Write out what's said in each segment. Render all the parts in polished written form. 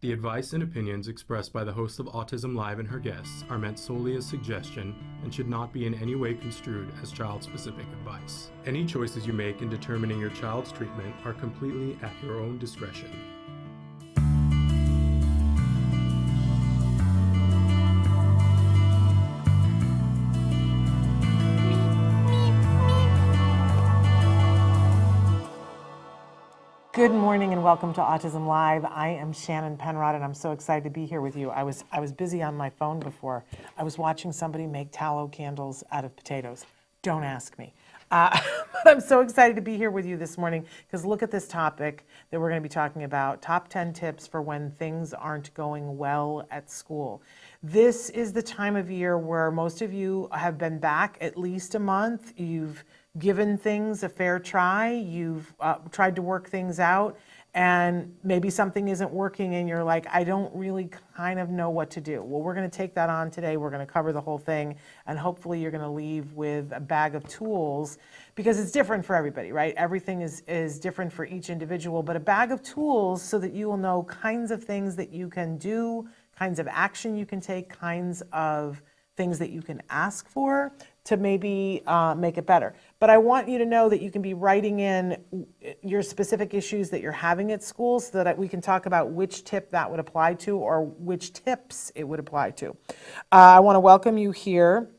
The advice and opinions expressed by the host of Autism Live and her guests are meant solely as suggestion and should not be in any way construed as child-specific advice. Any choices you make in determining your child's treatment are completely at your own discretion. Good morning and welcome to Autism Live. I am Shannon Penrod and I'm so excited to be here with you. I was busy on my phone before. I was watching somebody make tallow candles out of potatoes. Don't ask me. But I'm so excited to be here with you this morning because look at this topic that we're going to be talking about. Top 10 tips for when things aren't going well at school. This is the time of year where most of you have been back at least a month. You've given things a fair try, you've tried to work things out, and maybe something isn't working and you're like, I don't really kind of know what to do. Well, we're going to take that on today. We're going to cover the whole thing, and hopefully you're going to leave with a bag of tools, because it's different for everybody, right? Everything is different for each individual, but a bag of tools so that you will know kinds of things that you can do, kinds of action you can take, kinds of things that you can ask for to maybe make it better. But I want you to know that you can be writing in your specific issues that you're having at school so that we can talk about which tip that would apply to or which tips it would apply to. I want to welcome you here.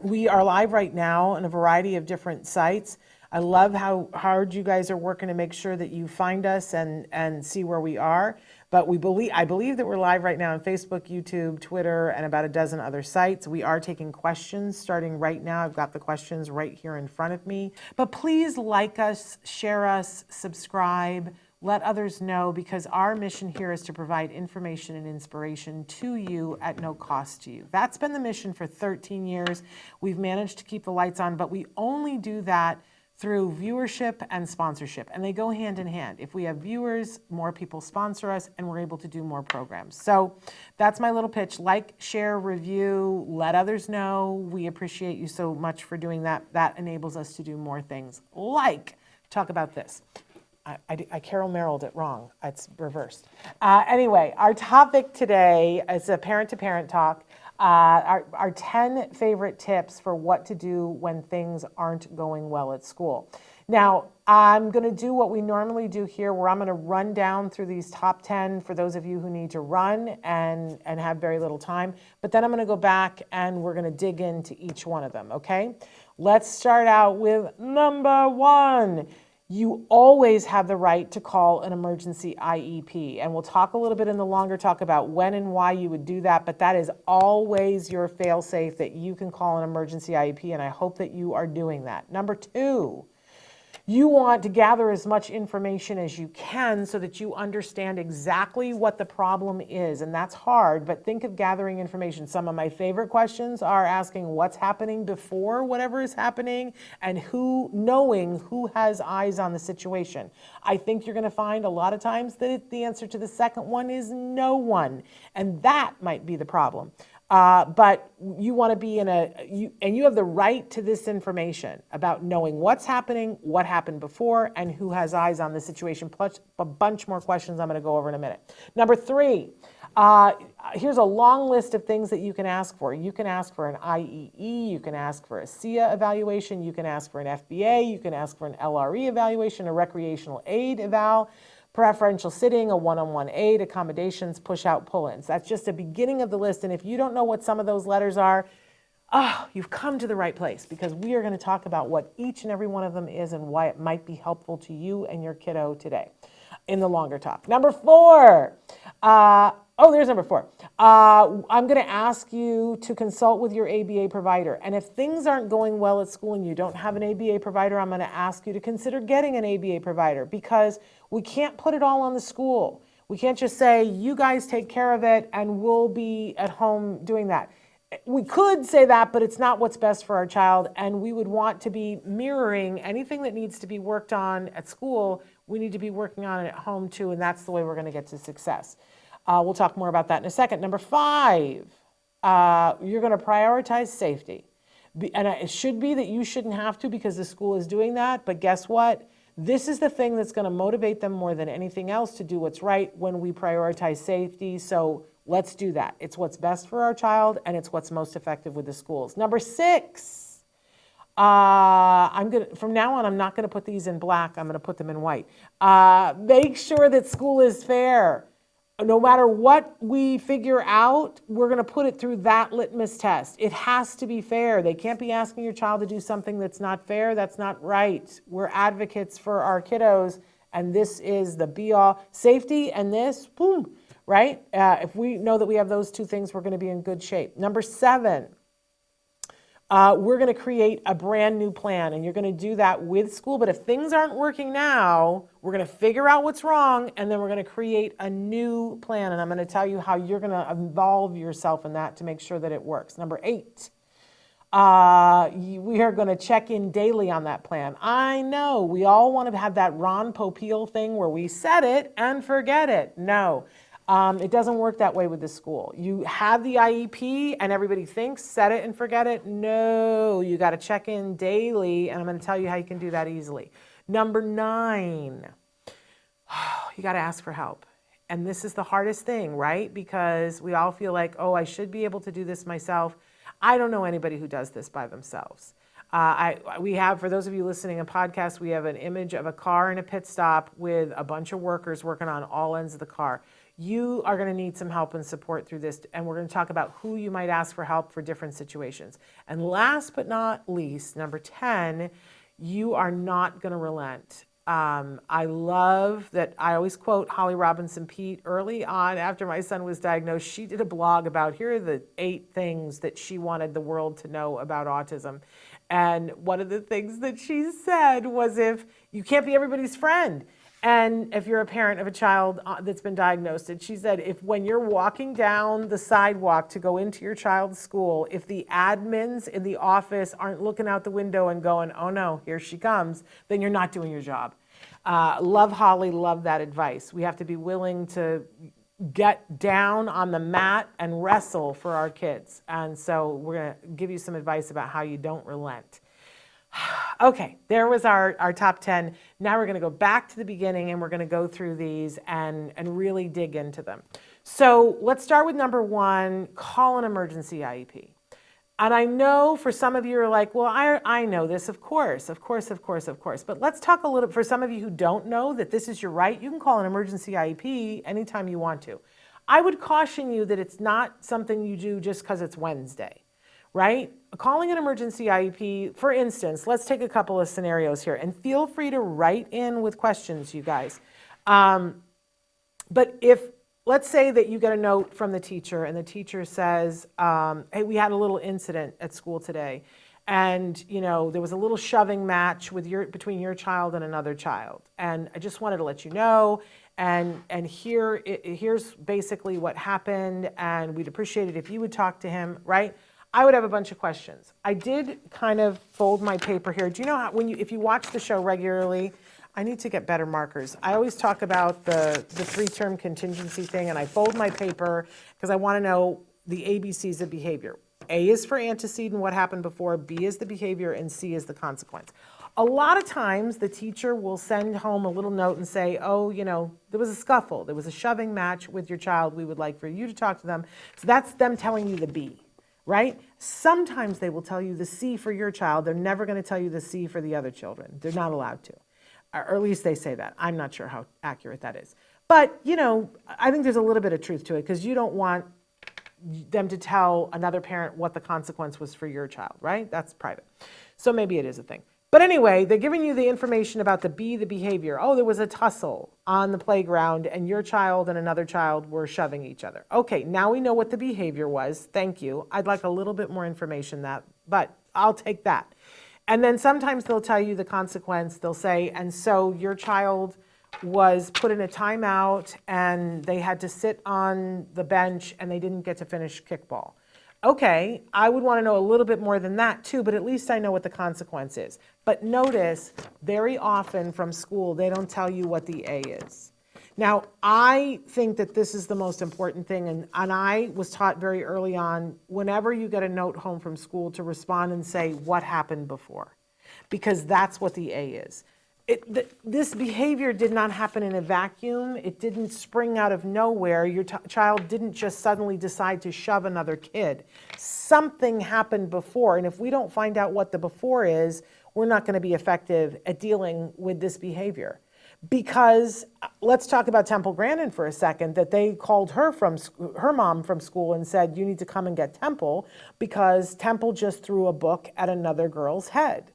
We are live right now on a variety of different sites. I love how hard you guys are working to make sure that you find us and see where we are. But I believe that we're live right now on Facebook, YouTube, Twitter, and about a dozen other sites. We are taking questions starting right now. I've got the questions right here in front of me. But please like us, share us, subscribe, let others know, because our mission here is to provide information and inspiration to you at no cost to you. That's been the mission for 13 years. We've managed to keep the lights on, but we only do that through viewership and sponsorship, and they go hand in hand. If we have viewers, more people sponsor us, and we're able to do more programs. So that's my little pitch. Like, share, review, let others know. We appreciate you so much for doing that. That enables us to do more things, like talk about this. I Carol Merrilled it wrong. It's reversed. Anyway, our topic today is a parent-to-parent talk. Our 10 favorite tips for what to do when things aren't going well at school. Now, I'm going to do what we normally do here, where I'm going to run down through these top 10 for those of you who need to run and have very little time. But then I'm going to go back and we're going to dig into each one of them, okay? Let's start out with number 1. You always have the right to call an emergency IEP, and we'll talk a little bit in the longer talk about when and why you would do that, but that is always your fail-safe, that you can call an emergency IEP, and I hope that you are doing that. Number 2, you want to gather as much information as you can so that you understand exactly what the problem is, and that's hard, but think of gathering information. Some of my favorite questions are asking what's happening before whatever is happening and knowing who has eyes on the situation. I think you're going to find a lot of times that the answer to the second one is no one, and that might be the problem. But you want to be and you have the right to this information about knowing what's happening, what happened before, and who has eyes on the situation, plus a bunch more questions I'm going to go over in a minute. Number 3, here's a long list of things that you can ask for. You can ask for an IEE, you can ask for a SIA evaluation, you can ask for an FBA, you can ask for an LRE evaluation, a recreational aid eval, preferential sitting, a one-on-one aid, accommodations, push-out, pull-ins. That's just a beginning of the list. And if you don't know what some of those letters are, you've come to the right place, because we are going to talk about what each and every one of them is and why it might be helpful to you and your kiddo today in the longer talk. Number 4. There's number 4. I'm going to ask you to consult with your ABA provider. And if things aren't going well at school and you don't have an ABA provider, I'm going to ask you to consider getting an ABA provider, because we can't put it all on the school. We can't just say, you guys take care of it and we'll be at home doing that. We could say that, but it's not what's best for our child, and we would want to be mirroring anything that needs to be worked on at school. We need to be working on it at home too, and that's the way we're going to get to success. We'll talk more about that in a second. Number 5, you're going to prioritize safety. And it should be that you shouldn't have to, because the school is doing that, but guess what? This is the thing that's going to motivate them more than anything else to do what's right when we prioritize safety. So let's do that. It's what's best for our child, and it's what's most effective with the schools. Number 6, from now on, I'm not going to put these in black. I'm going to put them in white. Make sure that school is fair. No matter what we figure out, we're going to put it through that litmus test. It has to be fair. They can't be asking your child to do something that's not fair. That's not right. We're advocates for our kiddos, and this is the be-all. Safety and this, boom, right? If we know that we have those two things, we're going to be in good shape. Number 7, we're going to create a brand new plan, and you're going to do that with school. But if things aren't working now, we're going to figure out what's wrong, and then we're going to create a new plan. And I'm going to tell you how you're going to involve yourself in that to make sure that it works. Number 8, we are going to check in daily on that plan. I know we all want to have that Ron Popeil thing where we set it and forget it. No. It doesn't work that way with the school. You have the IEP and everybody thinks set it and forget it. No, you got to check in daily, and I'm going to tell you how you can do that easily. Number 9, you got to ask for help. And this is the hardest thing, right? Because we all feel like, oh, I should be able to do this myself. I don't know anybody who does this by themselves. We have, for those of you listening to podcasts, we have an image of a car in a pit stop with a bunch of workers working on all ends of the car. You are going to need some help and support through this, and we're going to talk about who you might ask for help for different situations. And last but not least, number 10, you are not going to relent. I love that I always quote Holly Robinson Peete early on after my son was diagnosed. She did a blog about here are the 8 things that she wanted the world to know about autism. And one of the things that she said was if you can't be everybody's friend. And if you're a parent of a child that's been diagnosed, and she said, if when you're walking down the sidewalk to go into your child's school, if the admins in the office aren't looking out the window and going, oh no, here she comes, then you're not doing your job. Love Holly, love that advice. We have to be willing to get down on the mat and wrestle for our kids. And so we're going to give you some advice about how you don't relent. Okay, there was our top 10. Now we're going to go back to the beginning, and we're going to go through these and really dig into them. So let's start with number 1, call an emergency IEP. And I know for some of you are like, well, I know this, of course. But let's talk a little, for some of you who don't know that this is your right, you can call an emergency IEP anytime you want to. I would caution you that it's not something you do just because it's Wednesday. Right? Calling an emergency IEP, for instance, let's take a couple of scenarios here, and feel free to write in with questions, you guys. But if, let's say that you get a note from the teacher, and the teacher says, hey, we had a little incident at school today, and there was a little shoving match between your child and another child, and I just wanted to let you know, and here's basically what happened, and we'd appreciate it if you would talk to him, right? I would have a bunch of questions. I did kind of fold my paper here. Do you know how, if you watch the show regularly, I need to get better markers. I always talk about the 3-term contingency thing, and I fold my paper because I want to know the ABCs of behavior. A is for antecedent, what happened before, B is the behavior, and C is the consequence. A lot of times the teacher will send home a little note and say, oh, there was a scuffle, there was a shoving match with your child, we would like for you to talk to them. So that's them telling you the B. Right? Sometimes they will tell you the C for your child. They're never going to tell you the C for the other children. They're not allowed to. Or at least they say that. I'm not sure how accurate that is. But, I think there's a little bit of truth to it because you don't want them to tell another parent what the consequence was for your child, right? That's private. So maybe it is a thing. But anyway, they're giving you the information about the B, the behavior. Oh, there was a tussle on the playground and your child and another child were shoving each other. Okay, now we know what the behavior was. Thank you. I'd like a little bit more information but I'll take that. And then sometimes they'll tell you the consequence. They'll say, and so your child was put in a timeout and they had to sit on the bench and they didn't get to finish kickball. Okay, I would want to know a little bit more than that too, but at least I know what the consequence is. But notice, very often from school, they don't tell you what the A is. Now, I think that this is the most important thing, and I was taught very early on, whenever you get a note home from school, to respond and say, what happened before? Because that's what the A is. This behavior did not happen in a vacuum. It didn't spring out of nowhere. Your child didn't just suddenly decide to shove another kid. Something happened before, and if we don't find out what the before is, we're not going to be effective at dealing with this behavior. Because let's talk about Temple Grandin for a second, that they called her mom from school and said, you need to come and get Temple because Temple just threw a book at another girl's head.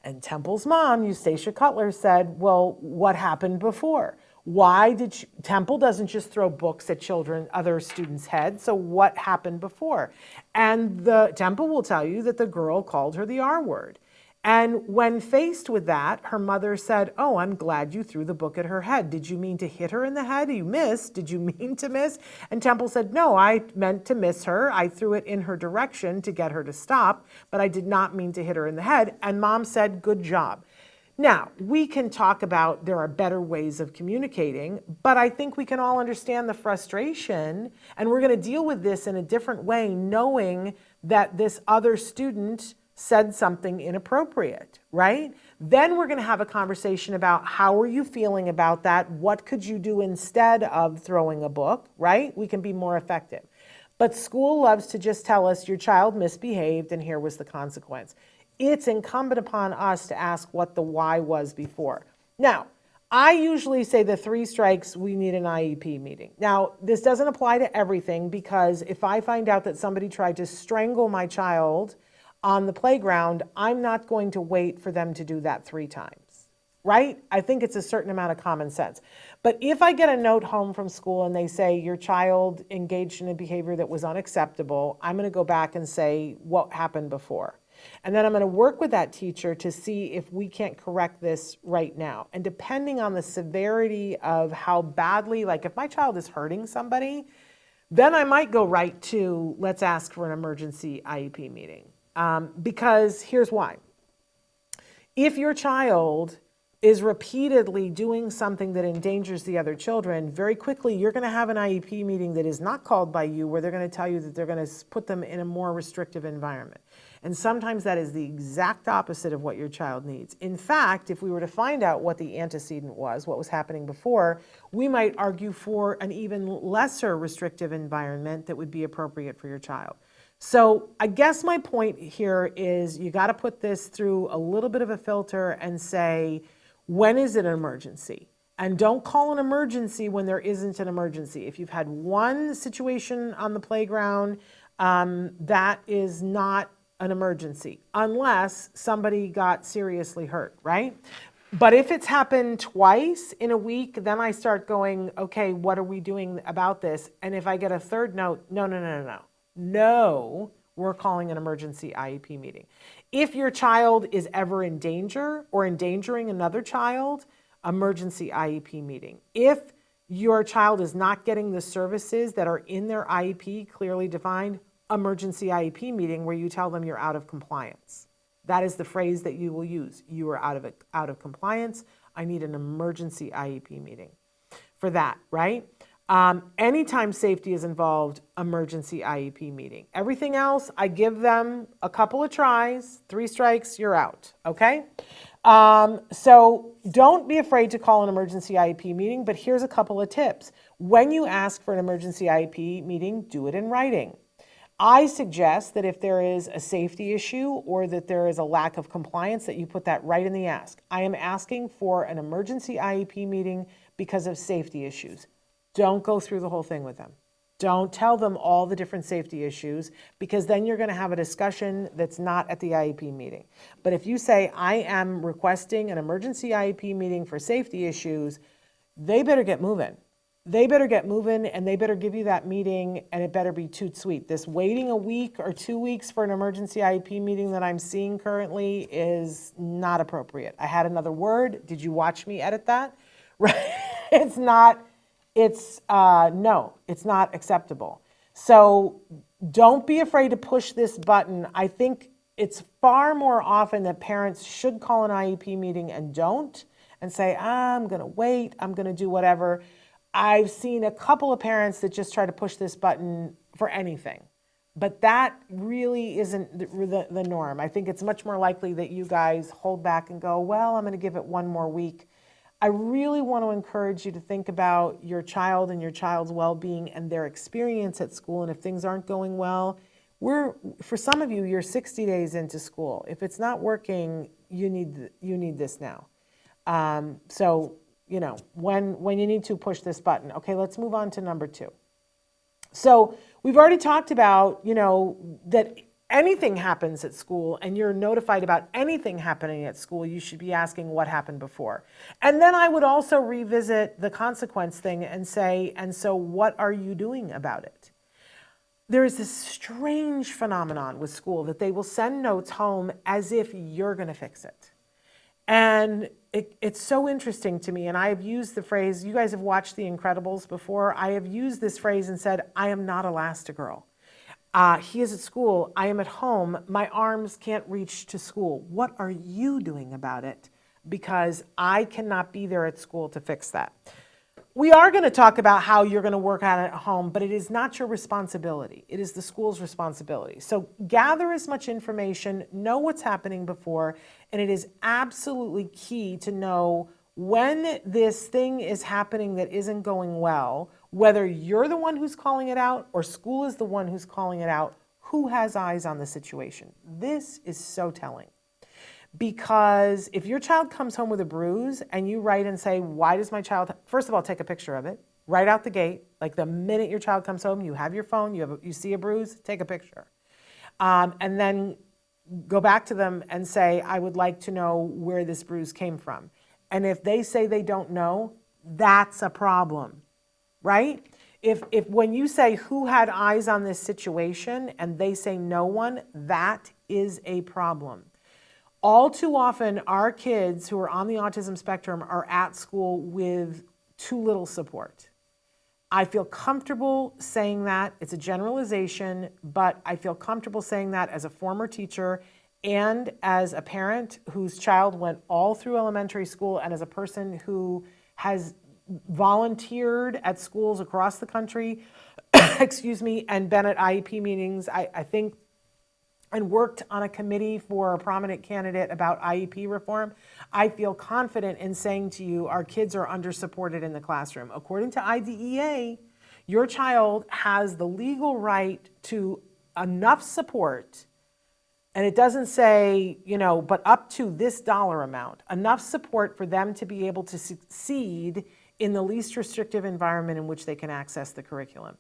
And Temple's mom, Eustacia Cutler, said, well, what happened before? Why did Temple doesn't just throw books at other students' heads, so what happened before? And Temple will tell you that the girl called her the R word. And when faced with that, her mother said, oh, I'm glad you threw the book at her head. Did you mean to hit her in the head? You missed. Did you mean to miss? And Temple said, no, I meant to miss her. I threw it in her direction to get her to stop, but I did not mean to hit her in the head. And mom said, good job. Now, we can talk about there are better ways of communicating, but I think we can all understand the frustration, and we're going to deal with this in a different way, knowing that this other student said something inappropriate, right? Then we're going to have a conversation about how are you feeling about that? What could you do instead of throwing a book, right? We can be more effective. But school loves to just tell us your child misbehaved and here was the consequence. It's incumbent upon us to ask what the why was before. Now, I usually say the 3 strikes, we need an IEP meeting. Now, this doesn't apply to everything because if I find out that somebody tried to strangle my child on the playground, I'm not going to wait for them to do that 3 times, right? I think it's a certain amount of common sense. But if I get a note home from school and they say your child engaged in a behavior that was unacceptable, I'm going to go back and say what happened before. And then I'm going to work with that teacher to see if we can't correct this right now. And depending on the severity of how badly, like if my child is hurting somebody, then I might go right to let's ask for an emergency IEP meeting. Because here's why. If your child is repeatedly doing something that endangers the other children, very quickly you're going to have an IEP meeting that is not called by you where they're going to tell you that they're going to put them in a more restrictive environment. And sometimes that is the exact opposite of what your child needs. In fact, if we were to find out what the antecedent was, what was happening before, we might argue for an even lesser restrictive environment that would be appropriate for your child. So I guess my point here is you got to put this through a little bit of a filter and say, when is it an emergency? And don't call an emergency when there isn't an emergency. If you've had one situation on the playground, that is not an emergency, unless somebody got seriously hurt, right? But if it's happened twice in a week, then I start going, okay, what are we doing about this? And if I get a third note, no, we're calling an emergency IEP meeting. If your child is ever in danger or endangering another child, emergency IEP meeting. If your child is not getting the services that are in their IEP clearly defined, emergency IEP meeting where you tell them you're out of compliance. That is the phrase that you will use. You are out of compliance. I need an emergency IEP meeting for that, right? Anytime safety is involved, emergency IEP meeting. Everything else, I give them a couple of tries, 3 strikes, you're out, okay? So don't be afraid to call an emergency IEP meeting, but here's a couple of tips. When you ask for an emergency IEP meeting, do it in writing. I suggest that if there is a safety issue or that there is a lack of compliance, that you put that right in the ask. I am asking for an emergency IEP meeting because of safety issues. Don't go through the whole thing with them. Don't tell them all the different safety issues because then you're going to have a discussion that's not at the IEP meeting. But if you say, I am requesting an emergency IEP meeting for safety issues, they better get moving. They better get moving and they better give you that meeting and it better be toot sweet. This waiting a week or 2 weeks for an emergency IEP meeting that I'm seeing currently is not appropriate. I had another word. Did you watch me edit that? Right? No, it's not acceptable. So don't be afraid to push this button. I think it's far more often that parents should call an IEP meeting and don't and say, I'm going to wait, I'm going to do whatever. I've seen a couple of parents that just try to push this button for anything. But that really isn't the norm. I think it's much more likely that you guys hold back and go, well, I'm going to give it one more week. I really want to encourage you to think about your child and your child's well-being and their experience at school. And if things aren't going well, for some of you, you're 60 days into school. If it's not working, you need this now. So, when you need to push this button. Okay, let's move on to number 2. So we've already talked about, that anything happens at school and you're notified about anything happening at school, you should be asking what happened before. And then I would also revisit the consequence thing and say, and so what are you doing about it? There is this strange phenomenon with school that they will send notes home as if you're going to fix it. And it's so interesting to me, and I have used the phrase, you guys have watched The Incredibles before, I have used this phrase and said, I am not Elastigirl. He is at school, I am at home, my arms can't reach to school. What are you doing about it? Because I cannot be there at school to fix that. We are going to talk about how you're going to work on it at home, but it is not your responsibility. It is the school's responsibility. So gather as much information, know what's happening before, and it is absolutely key to know when this thing is happening that isn't going well, whether you're the one who's calling it out or school is the one who's calling it out, who has eyes on the situation. This is so telling. Because if your child comes home with a bruise and you write and say, why does my child, first of all, take a picture of it, right out the gate, like the minute your child comes home, you have your phone, you see a bruise, take a picture. And then go back to them and say, I would like to know where this bruise came from. And if they say they don't know, that's a problem, right? If when you say who had eyes on this situation and they say no one, that is a problem. All too often, our kids who are on the autism spectrum are at school with too little support. I feel comfortable saying that. It's a generalization, but I feel comfortable saying that as a former teacher and as a parent whose child went all through elementary school and as a person who has volunteered at schools across the country, and been at IEP meetings. I think and worked on a committee for a prominent candidate about IEP reform, I feel confident in saying to you, our kids are under-supported in the classroom. According to IDEA, your child has the legal right to enough support, and it doesn't say, but up to this dollar amount, enough support for them to be able to succeed in the least restrictive environment in which they can access the curriculum.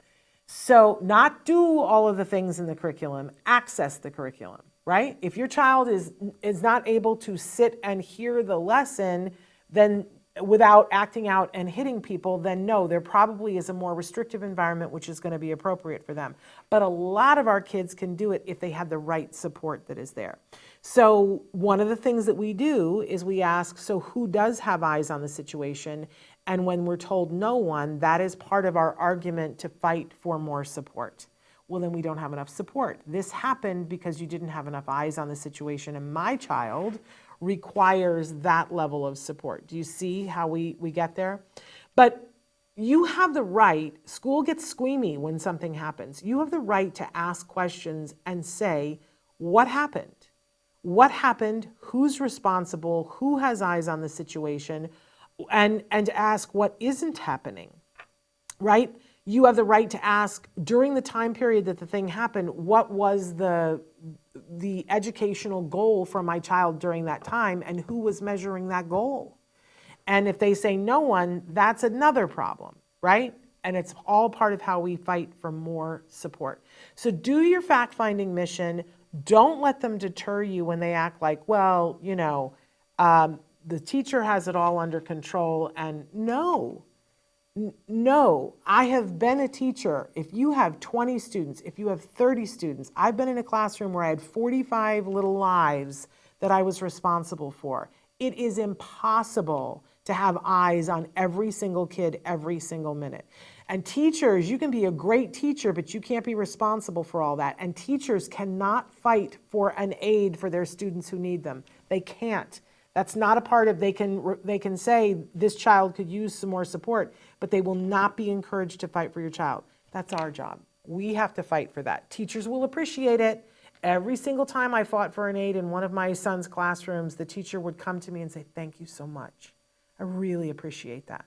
So not do all of the things in the curriculum, access the curriculum, right? If your child is not able to sit and hear the lesson, then without acting out and hitting people, then no, there probably is a more restrictive environment which is going to be appropriate for them. But a lot of our kids can do it if they have the right support that is there. So one of the things that we do is we ask, so who does have eyes on the situation? And when we're told no one, that is part of our argument to fight for more support. Well, then we don't have enough support. This happened because you didn't have enough eyes on the situation, and my child requires that level of support. Do you see how we get there? But you have the right, school gets squeamy when something happens. You have the right to ask questions and say, what happened? What happened? Who's responsible? Who has eyes on the situation? And to ask what isn't happening, right? You have the right to ask during the time period that the thing happened, what was the educational goal for my child during that time and who was measuring that goal? And if they say no one, that's another problem, right? And it's all part of how we fight for more support. So do your fact-finding mission. Don't let them deter you when they act like, well, the teacher has it all under control. And no, I have been a teacher. If you have 20 students, if you have 30 students, I've been in a classroom where I had 45 little lives that I was responsible for. It is impossible to have eyes on every single kid every single minute. And teachers, you can be a great teacher, but you can't be responsible for all that. And teachers cannot fight for an aid for their students who need them. They can't. That's not a part of, they can say this child could use some more support, but they will not be encouraged to fight for your child. That's our job. We have to fight for that. Teachers will appreciate it. Every single time I fought for an aide in one of my son's classrooms, the teacher would come to me and say, thank you so much. I really appreciate that.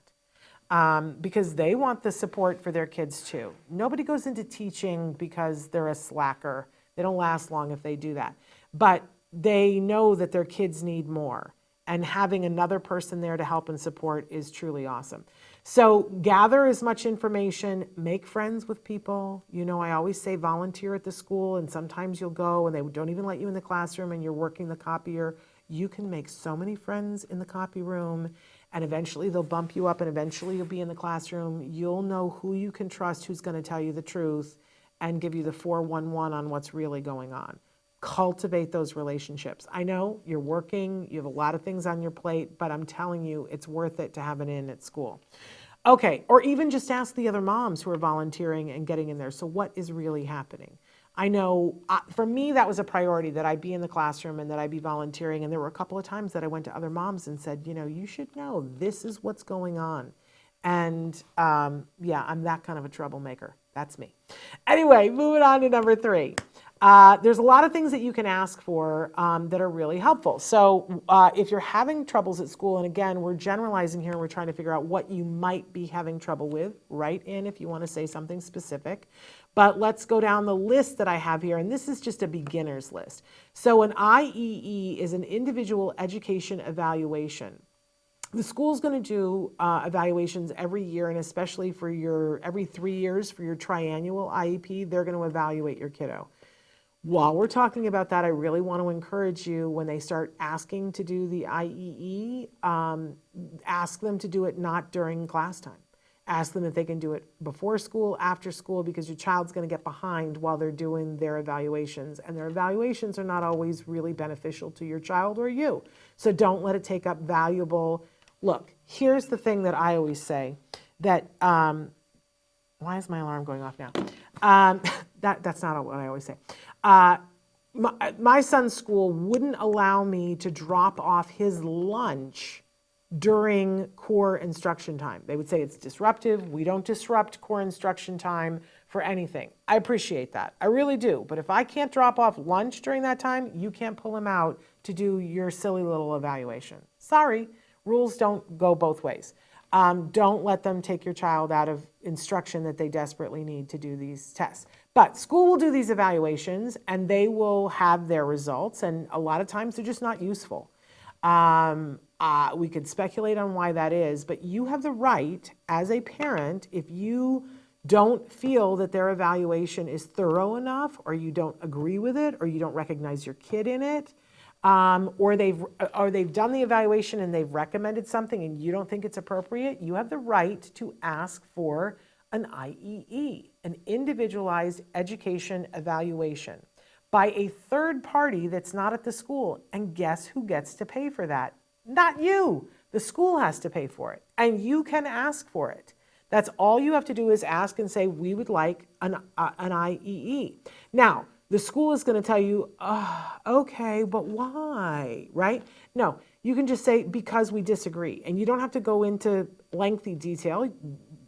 Because they want the support for their kids too. Nobody goes into teaching because they're a slacker. They don't last long if they do that. But they know that their kids need more. And having another person there to help and support is truly awesome. So gather as much information, make friends with people. You know, I always say volunteer at the school, and sometimes you'll go and they don't even let you in the classroom and you're working the copier. You can make so many friends in the copy room, and eventually they'll bump you up, and eventually you'll be in the classroom. You'll know who you can trust, who's going to tell you the truth and give you the 411 on what's really going on. Cultivate those relationships. I know you're working, you have a lot of things on your plate, but I'm telling you, it's worth it to have an in at school. Okay, or even just ask the other moms who are volunteering and getting in there. So what is really happening? I know for me, that was a priority, that I be in the classroom and that I be volunteering. And there were a couple of times that I went to other moms and said, you know, you should know this is what's going on. And yeah, I'm that kind of a troublemaker. That's me. Anyway, moving on to number 3. There's a lot of things that you can ask for that are really helpful. So if you're having troubles at school, and again, we're generalizing here, and we're trying to figure out what you might be having trouble with, write in if you want to say something specific. But let's go down the list that I have here, and this is just a beginner's list. So an IEE is an individual education evaluation. The school's going to do evaluations every year, and especially for every 3 years for your triannual IEP, they're going to evaluate your kiddo. While we're talking about that, I really want to encourage you, when they start asking to do the IEE, ask them to do it not during class time. Ask them if they can do it before school, after school, because your child's going to get behind while they're doing their evaluations. And their evaluations are not always really beneficial to your child or you. So don't let it take up valuable. Look, here's the thing that I always say, that, why is my alarm going off now? That's not what I always say. My son's school wouldn't allow me to drop off his lunch during core instruction time. They would say it's disruptive. We don't disrupt core instruction time for anything. I appreciate that. I really do. But if I can't drop off lunch during that time, you can't pull him out to do your silly little evaluation. Sorry, rules don't go both ways. Don't let them take your child out of instruction that they desperately need to do these tests. But school will do these evaluations, and they will have their results, and a lot of times they're just not useful. We could speculate on why that is, but you have the right as a parent, if you don't feel that their evaluation is thorough enough, or you don't agree with it, or you don't recognize your kid in it, or they've done the evaluation and they've recommended something and you don't think it's appropriate, you have the right to ask for an IEE, an individualized education evaluation, by a third party that's not at the school. And guess who gets to pay for that? Not you. The school has to pay for it, and you can ask for it. That's all you have to do, is ask and say, we would like an IEE. Now, the school is going to tell you, oh, okay, but why, right? No, you can just say, because we disagree. And you don't have to go into lengthy detail.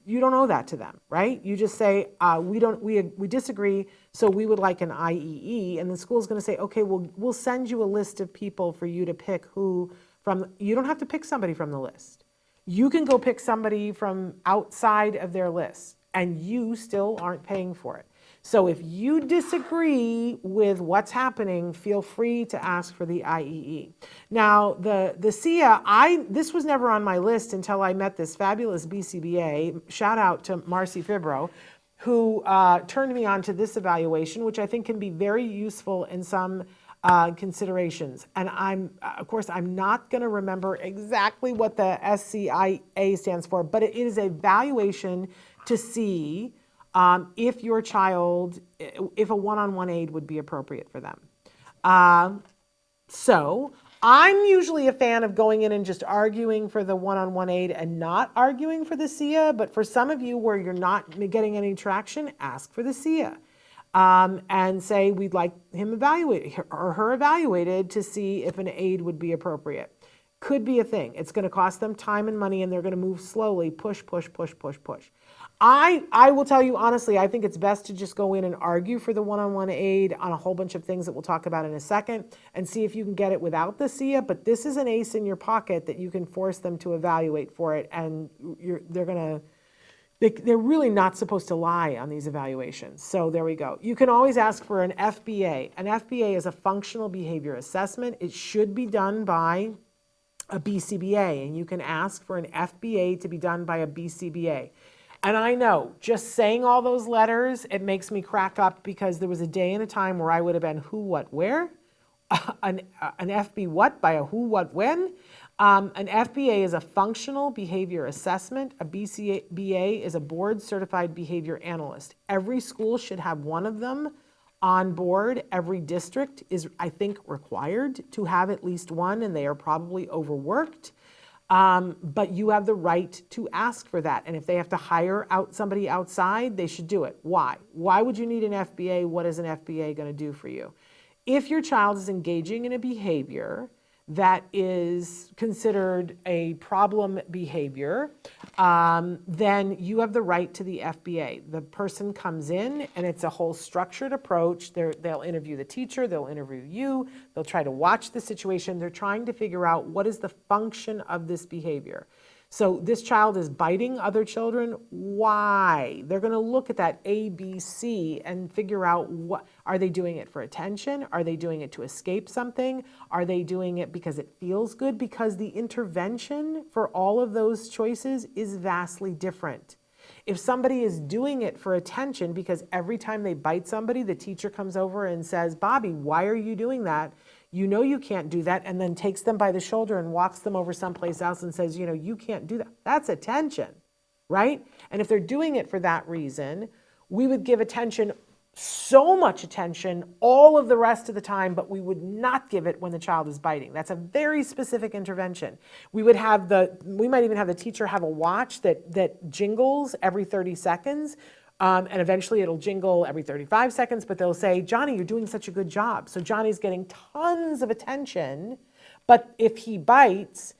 You don't owe that to them, right? You just say, we disagree, so we would like an IEE. And the school's going to say, okay, we'll send you a list of people for you to pick who from. You don't have to pick somebody from the list. You can go pick somebody from outside of their list, and you still aren't paying for it. So if you disagree with what's happening, feel free to ask for the IEE. Now, the SIA, this was never on my list until I met this fabulous BCBA. Shout out to Marcy Fibro, who turned me on to this evaluation, which I think can be very useful in some considerations. And of course, I'm not going to remember exactly what the SCIA stands for, but it is a evaluation to see if your child, if a one-on-one aid would be appropriate for them. So I'm usually a fan of going in and just arguing for the one-on-one aid and not arguing for the SIA, but for some of you where you're not getting any traction, ask for the SIA. And say we'd like him evaluated or her evaluated to see if an aid would be appropriate. Could be a thing. It's going to cost them time and money, and they're going to move slowly, push, push, push, push, push. I will tell you honestly, I think it's best to just go in and argue for the one-on-one aid on a whole bunch of things that we'll talk about in a second and see if you can get it without the SIA. But this is an ace in your pocket that you can force them to evaluate for it, and they're really not supposed to lie on these evaluations. So there we go. You can always ask for an FBA. An FBA is a functional behavior assessment. It should be done by a BCBA, and you can ask for an FBA to be done by a BCBA. And I know, just saying all those letters, it makes me crack up because there was a day and a time where I would have been who, what, where, an FB what by a who, what, when. An FBA is a functional behavior assessment. A BCBA is a board certified behavior analyst. Every school should have one of them on board. Every district is, I think, required to have at least one, and they are probably overworked. But you have the right to ask for that. And if they have to hire out somebody outside, they should do it. Why? Why would you need an FBA? What is an FBA going to do for you? If your child is engaging in a behavior that is considered a problem behavior, then you have the right to the FBA. The person comes in and it's a whole structured approach. They'll interview the teacher, they'll interview you, they'll try to watch the situation. They're trying to figure out what is the function of this behavior. So this child is biting other children. Why? They're going to look at that A, B, C and figure out what, are they doing it for attention? Are they doing it to escape something? Are they doing it because it feels good? Because the intervention for all of those choices is vastly different. If somebody is doing it for attention because every time they bite somebody, the teacher comes over and says, Bobby, why are you doing that? You know you can't do that, and then takes them by the shoulder and walks them over someplace else and says, you know, you can't do that. That's attention, right? And if they're doing it for that reason, we would give attention, so much attention, all of the rest of the time, but we would not give it when the child is biting. That's a very specific intervention. We might even have the teacher have a watch that jingles every 30 seconds. And eventually it'll jingle every 35 seconds, but they'll say, Johnny, you're doing such a good job. So Johnny's getting tons of attention, but if he bites,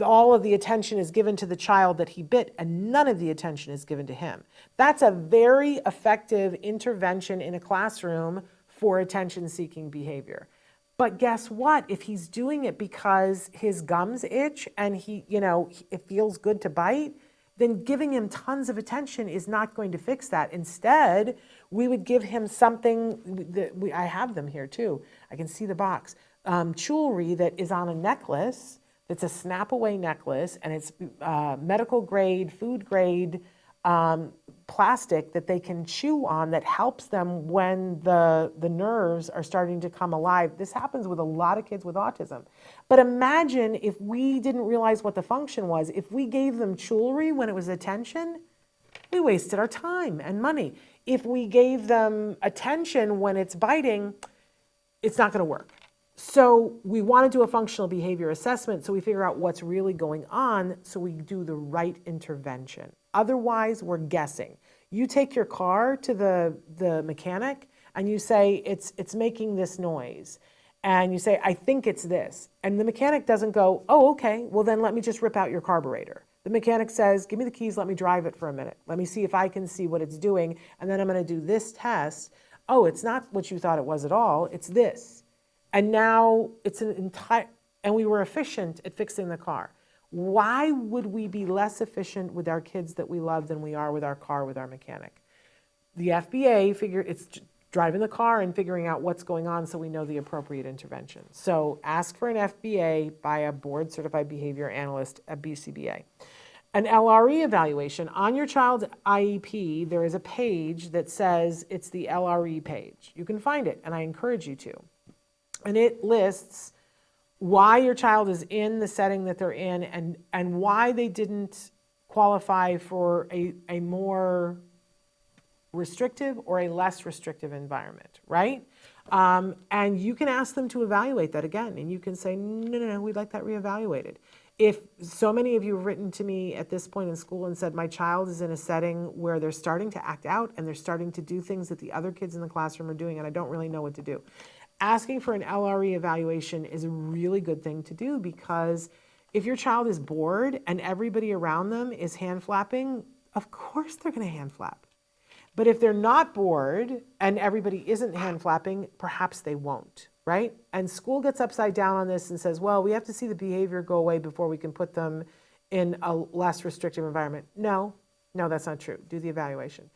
all of the attention is given to the child that he bit, and none of the attention is given to him. That's a very effective intervention in a classroom for attention-seeking behavior. But guess what? If he's doing it because his gums itch and it feels good to bite, then giving him tons of attention is not going to fix that. Instead, we would give him something, I have them here too, I can see the box, jewelry that is on a necklace, that's a snap-away necklace, and it's medical grade, food grade plastic that they can chew on that helps them when the nerves are starting to come alive. This happens with a lot of kids with autism. But imagine if we didn't realize what the function was. If we gave them jewelry when it was attention, we wasted our time and money. If we gave them attention when it's biting, it's not going to work. So we want to do a functional behavior assessment so we figure out what's really going on so we do the right intervention. Otherwise, we're guessing. You take your car to the mechanic and you say, it's making this noise. And you say, I think it's this. And the mechanic doesn't go, oh, okay, well then let me just rip out your carburetor. The mechanic says, give me the keys, let me drive it for a minute. Let me see if I can see what it's doing. And then I'm going to do this test. Oh, it's not what you thought it was at all. It's this. And now it's and we were efficient at fixing the car. Why would we be less efficient with our kids that we love than we are with our car, with our mechanic? The FBA it's driving the car and figuring out what's going on so we know the appropriate intervention. So ask for an FBA by a board certified behavior analyst, a BCBA. An LRE evaluation. On your child's IEP, there is a page that says it's the LRE page. You can find it, and I encourage you to. And it lists why your child is in the setting that they're in and why they didn't qualify for a more restrictive or a less restrictive environment, right? And you can ask them to evaluate that again, and you can say, no, we'd like that reevaluated. If so many of you have written to me at this point in school and said, my child is in a setting where they're starting to act out and they're starting to do things that the other kids in the classroom are doing, and I don't really know what to do. Asking for an LRE evaluation is a really good thing to do, because if your child is bored and everybody around them is hand flapping, Of course they're going to hand flap. But if they're not bored and everybody isn't hand flapping, perhaps they won't, right? And school gets upside down on this and says, well, we have to see the behavior go away before we can put them in a less restrictive environment. No, that's not true. Do the evaluation.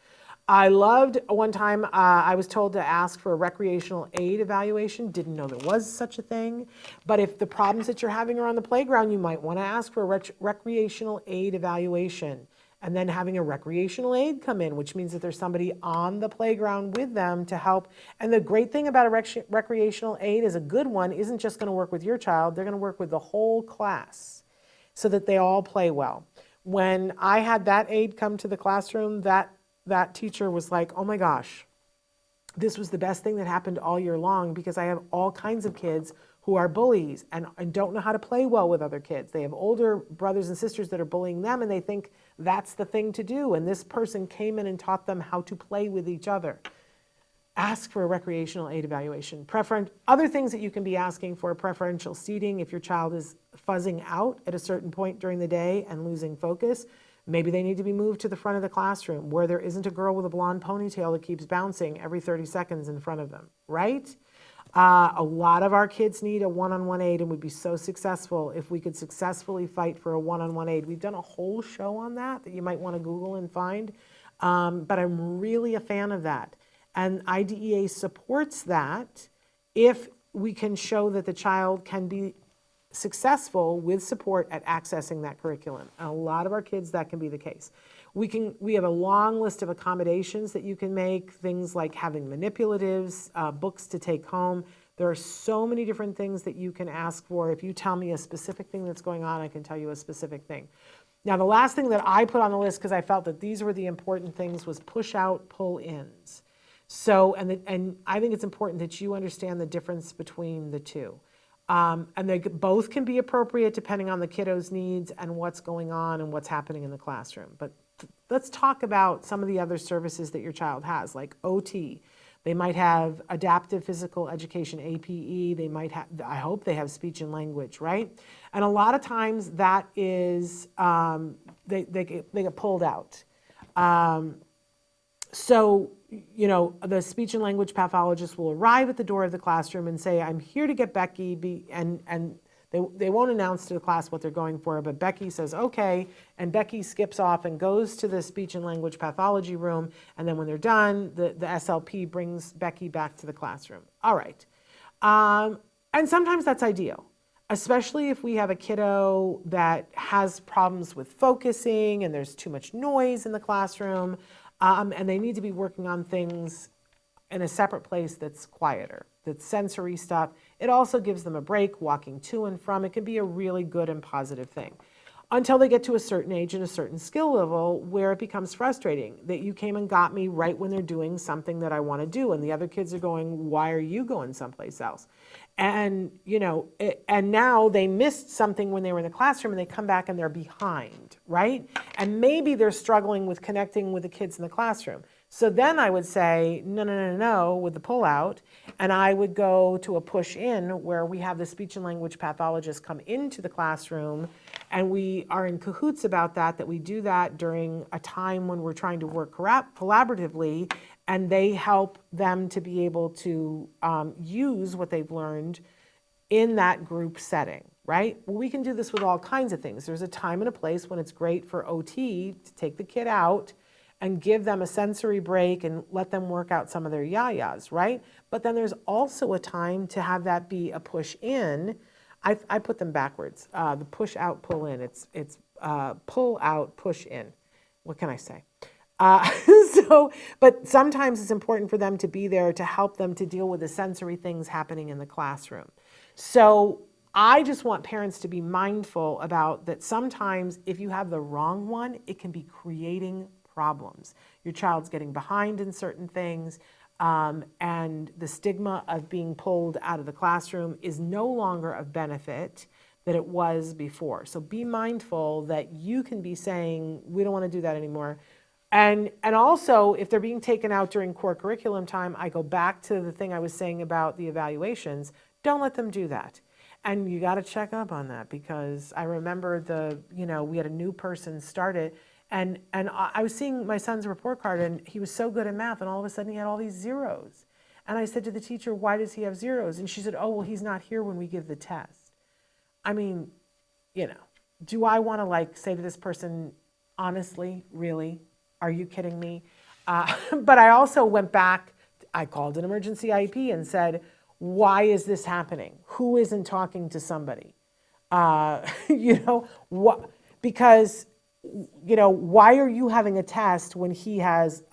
I loved one time I was told to ask for a recreational aid evaluation. Didn't know there was such a thing. But if the problems that you're having are on the playground, you might want to ask for a recreational aid evaluation. And then having a recreational aid come in, which means that there's somebody on the playground with them to help. And the great thing about a recreational aid is a good one isn't just going to work with your child. They're going to work with the whole class so that they all play well. When I had that aide come to the classroom, that teacher was like, oh my gosh, this was the best thing that happened all year long because I have all kinds of kids who are bullies and don't know how to play well with other kids. They have older brothers and sisters that are bullying them and they think that's the thing to do. And this person came in and taught them how to play with each other. Ask for a recreational aid evaluation. Other things that you can be asking for: preferential seating if your child is fuzzing out at a certain point during the day and losing focus. Maybe they need to be moved to the front of the classroom where there isn't a girl with a blonde ponytail that keeps bouncing every 30 seconds in front of them, right? A lot of our kids need a one-on-one aid and would be so successful if we could successfully fight for a one-on-one aid. We've done a whole show on that you might want to Google and find, but I'm really a fan of that. And IDEA supports that if we can show that the child can be successful with support at accessing that curriculum. And a lot of our kids, that can be the case. We have a long list of accommodations that you can make, things like having manipulatives, books to take home. There are so many different things that you can ask for. If you tell me a specific thing that's going on, I can tell you a specific thing. Now, the last thing that I put on the list, because I felt that these were the important things, was push out, pull ins. So, and I think it's important that you understand the difference between the two. And they both can be appropriate depending on the kiddo's needs and what's going on and what's happening in the classroom. But let's talk about some of the other services that your child has, like OT. They might have adaptive physical education, APE. They might have, I hope they have speech and language, right? And a lot of times that is, they get pulled out. So, you know, the speech and language pathologist will arrive at the door of the classroom and say, I'm here to get Becky, and they won't announce to the class what they're going for, but Becky says, okay, and Becky skips off and goes to the speech and language pathology room, and then when they're done, the SLP brings Becky back to the classroom. All right. And sometimes that's ideal, especially if we have a kiddo that has problems with focusing and there's too much noise in the classroom, and they need to be working on things in a separate place that's quieter, that's sensory stuff. It also gives them a break, walking to and from. It can be a really good and positive thing until they get to a certain age and a certain skill level where it becomes frustrating that you came and got me right when they're doing something that I want to do. And the other kids are going, why are you going someplace else? And, you know, and now they missed something when they were in the classroom and they come back and they're behind, right? And maybe they're struggling with connecting with the kids in the classroom. So then I would say, no, with the pull out, and I would go to a push in where we have the speech and language pathologist come into the classroom, and we are in cahoots about that we do that during a time when we're trying to work collaboratively, and they help them to be able to use what they've learned in that group setting, right? Well, we can do this with all kinds of things. There's a time and a place when it's great for OT to take the kid out and give them a sensory break and let them work out some of their yayas, right? But then there's also a time to have that be a push in. I put them backwards. The push out, pull in. It's pull out, push in. What can I say? But sometimes it's important for them to be there to help them to deal with the sensory things happening in the classroom. So I just want parents to be mindful about that. Sometimes if you have the wrong one, it can be creating problems. Your child's getting behind in certain things, and the stigma of being pulled out of the classroom is no longer of benefit that it was before. So be mindful that you can be saying, we don't want to do that anymore. And also, if they're being taken out during core curriculum time, I go back to the thing I was saying about the evaluations. Don't let them do that. And you got to check up on that, because I remember we had a new person started, I was seeing my son's report card, and he was so good at math, and all of a sudden he had all these zeros. And I said to the teacher, why does he have zeros? And she said, oh, well, he's not here when we give the test. I mean, do I want to like say to this person, honestly, really, are you kidding me? But I also went back, I called an emergency IEP and said, why is this happening? Who isn't talking to somebody? What? Because, why are you having a test when he has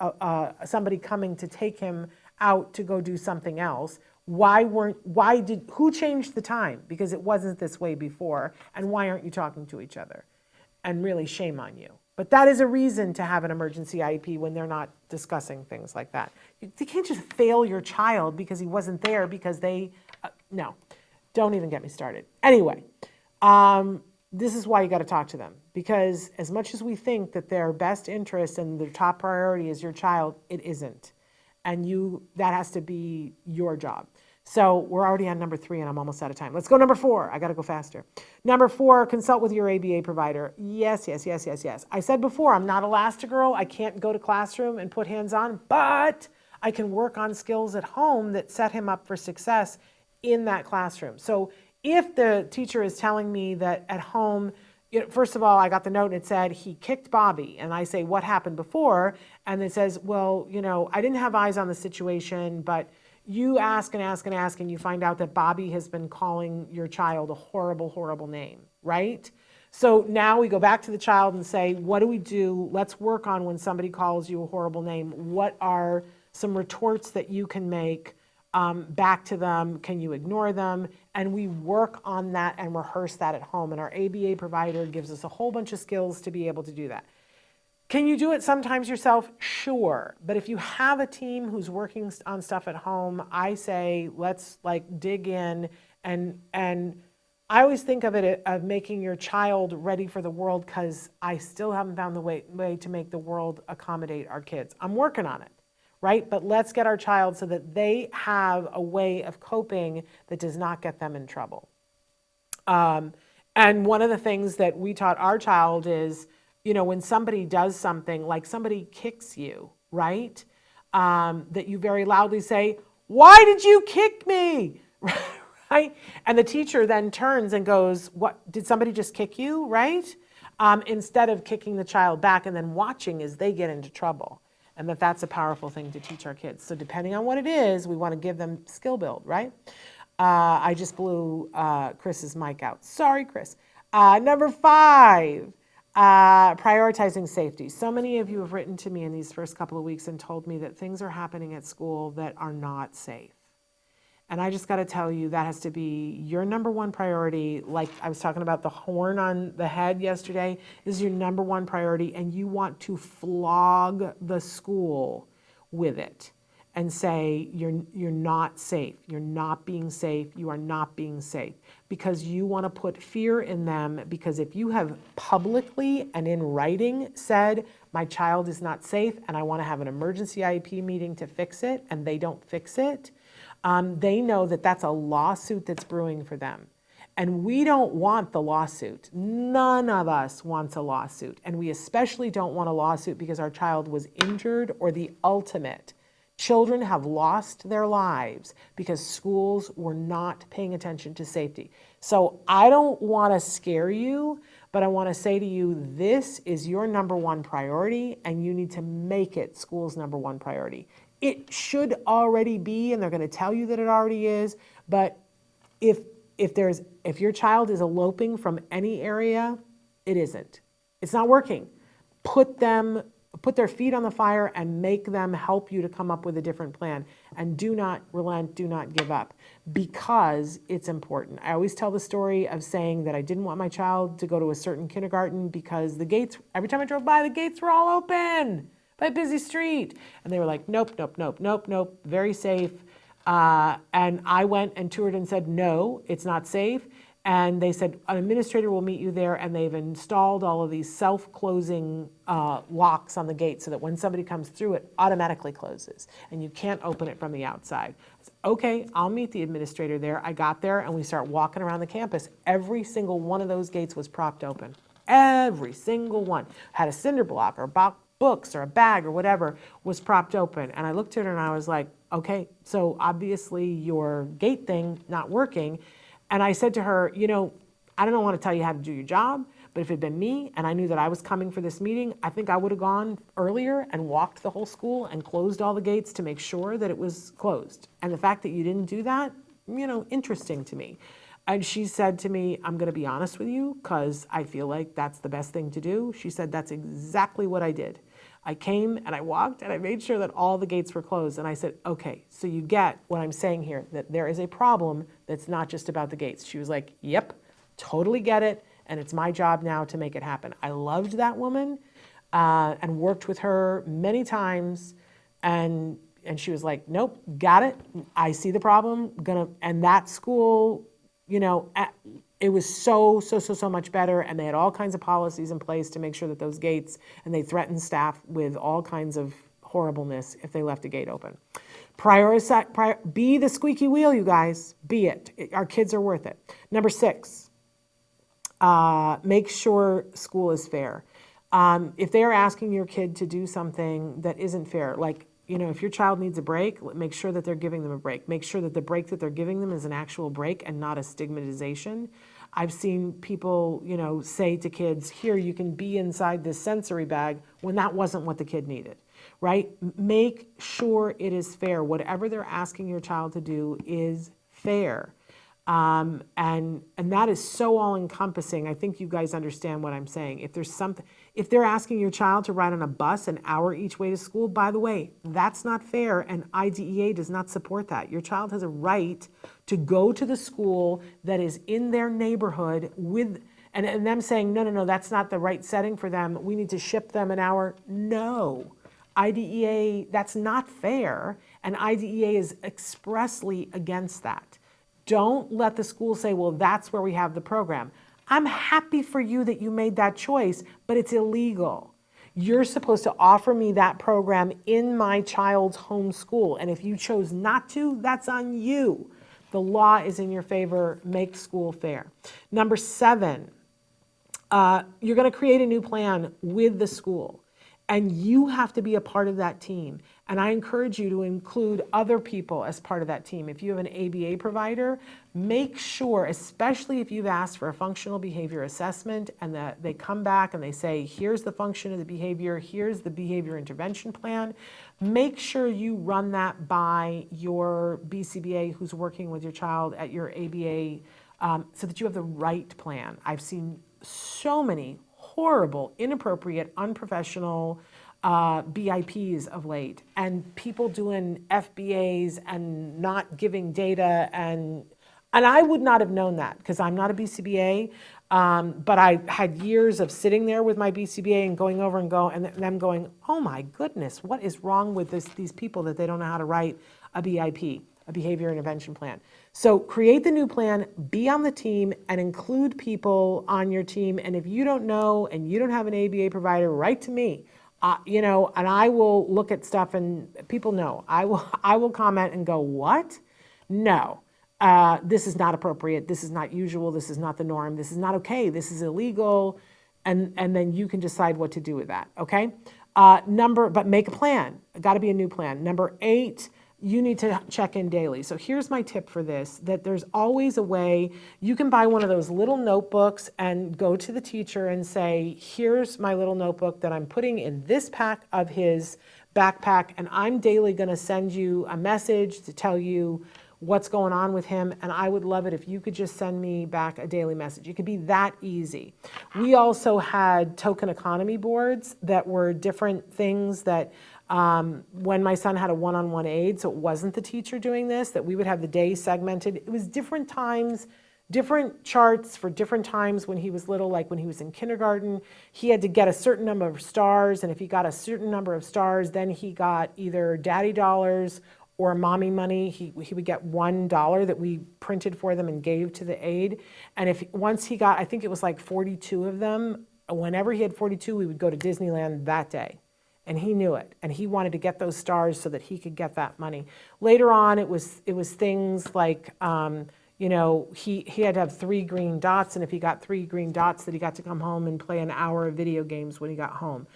somebody coming to take him out to go do something else? Who changed the time? Because it wasn't this way before. And why aren't you talking to each other? And really, shame on you. But that is a reason to have an emergency IEP when they're not discussing things like that. You can't just fail your child because he wasn't there because no, don't even get me started. Anyway, this is why you got to talk to them, because as much as we think that their best interest and their top priority is your child, it isn't. And that has to be your job. So we're already on number 3 and I'm almost out of time. Let's go number 4. I got to go faster. Number 4, consult with your ABA provider. Yes. I said before, I'm not Elastigirl. I can't go to classroom and put hands on, but I can work on skills at home that set him up for success in that classroom. So if the teacher is telling me that at home, first of all, I got the note and it said he kicked Bobby. And I say, what happened before? And it says, well, I didn't have eyes on the situation, but you ask and ask and ask, and you find out that Bobby has been calling your child a horrible, horrible name, right? So now we go back to the child and say, what do we do? Let's work on when somebody calls you a horrible name. What are some retorts that you can make back to them? Can you ignore them? And we work on that and rehearse that at home. And our ABA provider gives us a whole bunch of skills to be able to do that. Can you do it sometimes yourself? Sure. But if you have a team who's working on stuff at home, I say, let's dig in. And I always think of it of making your child ready for the world, because I still haven't found the way to make the world accommodate our kids. I'm working on it, right? But let's get our child so that they have a way of coping that does not get them in trouble. And one of the things that we taught our child is, when somebody does something, like somebody kicks you, right? That you very loudly say, why did you kick me? Right? And the teacher then turns and goes, what, did somebody just kick you, right? Instead of kicking the child back and then watching as they get into trouble. And that's a powerful thing to teach our kids. So depending on what it is, we want to give them skill build, right? I just blew Chris's mic out. Sorry, Chris. Number 5. Prioritizing safety. So many of you have written to me in these first couple of weeks and told me that things are happening at school that are not safe. And I just got to tell you, that has to be your number one priority. Like I was talking about the horn on the head yesterday, is your number one priority, and you want to flog the school with it and say, you're not safe, you're not being safe, you are not being safe, because you want to put fear in them. Because if you have publicly and in writing said, my child is not safe and I want to have an emergency IEP meeting to fix it, and they don't fix it, they know that that's a lawsuit that's brewing for them. And we don't want the lawsuit. None of us wants a lawsuit. And we especially don't want a lawsuit because our child was injured, or the ultimate. Children have lost their lives because schools were not paying attention to safety. So I don't want to scare you, but I want to say to you, this is your number one priority, and you need to make it school's number one priority. It should already be, and they're going to tell you that it already is, but if your child is eloping from any area, it isn't. It's not working. Put their feet on the fire and make them help you to come up with a different plan. And do not relent, do not give up, because it's important. I always tell the story of saying that I didn't want my child to go to a certain kindergarten because the gates, every time I drove by, the gates were all open by a busy street. And they were like, nope, very safe. And I went and toured and said, no, it's not safe. And they said, an administrator will meet you there, and they've installed all of these self-closing locks on the gate so that when somebody comes through, it automatically closes, and you can't open it from the outside. I said, okay, I'll meet the administrator there. I got there, and we start walking around the campus. Every single one of those gates was propped open. Every single one had a cinder block or books or a bag or whatever was propped open. And I looked at her and I was like, okay, so obviously your gate thing not working. And I said to her, I don't want to tell you how to do your job, but if it had been me and I knew that I was coming for this meeting, I think I would have gone earlier and walked the whole school and closed all the gates to make sure that it was closed. And the fact that you didn't do that, interesting to me. And she said to me, I'm going to be honest with you because I feel like that's the best thing to do. She said, that's exactly what I did. I came and I walked and I made sure that all the gates were closed. And I said, okay, so you get what I'm saying here, that there is a problem that's not just about the gates. She was like, yep, totally get it. And it's my job now to make it happen. I loved that woman and worked with her many times. And she was like, nope, got it. I see the problem. And that school, it was so much better. And they had all kinds of policies in place to make sure that those gates, and they threatened staff with all kinds of horribleness if they left a gate open. Be the squeaky wheel, you guys. Be it. Our kids are worth it. Number 6. Make sure school is fair. If they are asking your kid to do something that isn't fair, like, if your child needs a break, make sure that they're giving them a break. Make sure that the break that they're giving them is an actual break and not a stigmatization. I've seen people, say to kids, here, you can be inside this sensory bag, when that wasn't what the kid needed, right? Make sure it is fair. Whatever they're asking your child to do is fair. And that is so all-encompassing. I think you guys understand what I'm saying. If they're asking your child to ride on a bus an hour each way to school, by the way, that's not fair, and IDEA does not support that. Your child has a right to go to the school that is in their neighborhood and them saying, no, that's not the right setting for them. We need to ship them an hour. No. IDEA, that's not fair, and IDEA is expressly against that. Don't let the school say, well, that's where we have the program. I'm happy for you that you made that choice, but it's illegal. You're supposed to offer me that program in my child's home school. And if you chose not to, that's on you. The law is in your favor. Make school fair. Number 7, you're going to create a new plan with the school. And you have to be a part of that team. And I encourage you to include other people as part of that team. If you have an ABA provider, make sure, especially if you've asked for a functional behavior assessment and that they come back and they say, here's the function of the behavior, here's the behavior intervention plan, make sure you run that by your BCBA who's working with your child at your ABA so that you have the right plan. I've seen so many horrible, inappropriate, unprofessional BIPs of late, and people doing FBAs and not giving data, and I would not have known that because I'm not a BCBA, but I had years of sitting there with my BCBA and going over and them going, oh my goodness, what is wrong with these people that they don't know how to write a BIP, a behavior intervention plan. So create the new plan, be on the team, and include people on your team. And if you don't know and you don't have an ABA provider, write to me. And I will look at stuff and people know. I will comment and go, what? No, this is not appropriate. This is not usual. This is not the norm. This is not okay. This is illegal. And then you can decide what to do with that, okay? But make a plan. Got to be a new plan. Number 8, you need to check in daily. So here's my tip for this, that there's always a way. You can buy one of those little notebooks and go to the teacher and say, here's my little notebook that I'm putting in this pack of his backpack, and I'm daily going to send you a message to tell you what's going on with him, and I would love it if you could just send me back a daily message. It could be that easy. We also had token economy boards that were different things that when my son had a one-on-one aide, so it wasn't the teacher doing this, that we would have the day segmented. It was different times, different charts for different times when he was little, like when he was in kindergarten. He had to get a certain number of stars, and if he got a certain number of stars, then he got either daddy dollars or mommy money. He would get $1 that we printed for them and gave to the aide. And once he got, I think it was like 42 of them, whenever he had 42, we would go to Disneyland that day. And he knew it, and he wanted to get those stars so that he could get that money. Later on, it was things like, he had to have 3 green dots, and if he got 3 green dots, that he got to come home and play an hour of video games when he got home.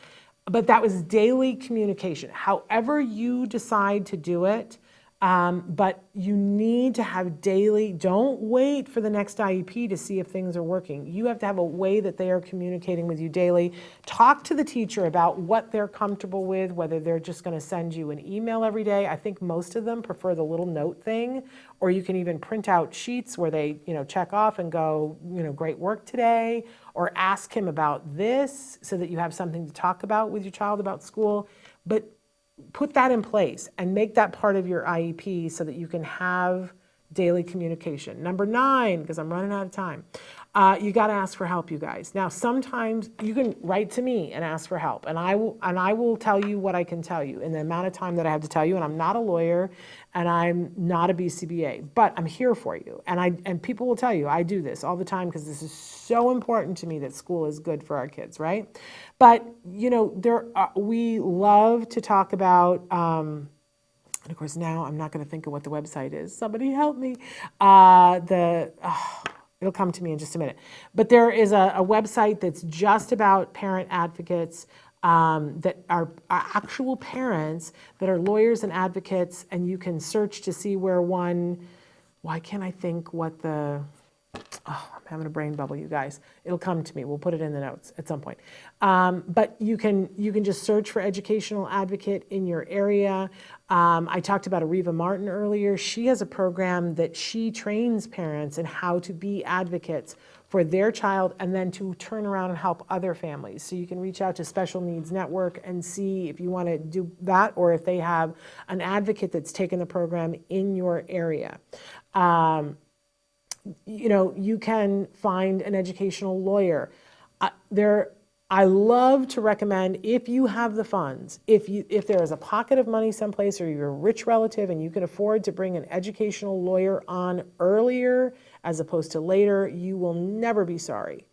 But that was daily communication. However you decide to do it, but you need to have daily, don't wait for the next IEP to see if things are working. You have to have a way that they are communicating with you daily. Talk to the teacher about what they're comfortable with, whether they're just going to send you an email every day. I think most of them prefer the little note thing, or you can even print out sheets where they, check off and go, great work today, or ask him about this so that you have something to talk about with your child about school. But put that in place and make that part of your IEP so that you can have daily communication. Number 9, because I'm running out of time, you got to ask for help, you guys. Now, sometimes you can write to me and ask for help, and I will tell you what I can tell you in the amount of time that I have to tell you. And I'm not a lawyer, and I'm not a BCBA, but I'm here for you. And people will tell you I do this all the time because this is so important to me that school is good for our kids, right? But we love to talk about. And of course, now I'm not going to think of what the website is. Somebody help me. It'll come to me in just a minute. But there is a website that's just about parent advocates that are actual parents that are lawyers and advocates, and you can search to see where why can't I think what I'm having a brain bubble, you guys. It'll come to me. We'll put it in the notes at some point. But you can just search for educational advocate in your area. I talked about Ariva Martin earlier. She has a program that she trains parents in how to be advocates for their child and then to turn around and help other families. So you can reach out to Special Needs Network and see if you want to do that, or if they have an advocate that's taken the program in your area. You can find an educational lawyer. I love to recommend, if you have the funds, if there is a pocket of money someplace, or you're a rich relative and you can afford to bring an educational lawyer on earlier as opposed to later, you will never be sorry.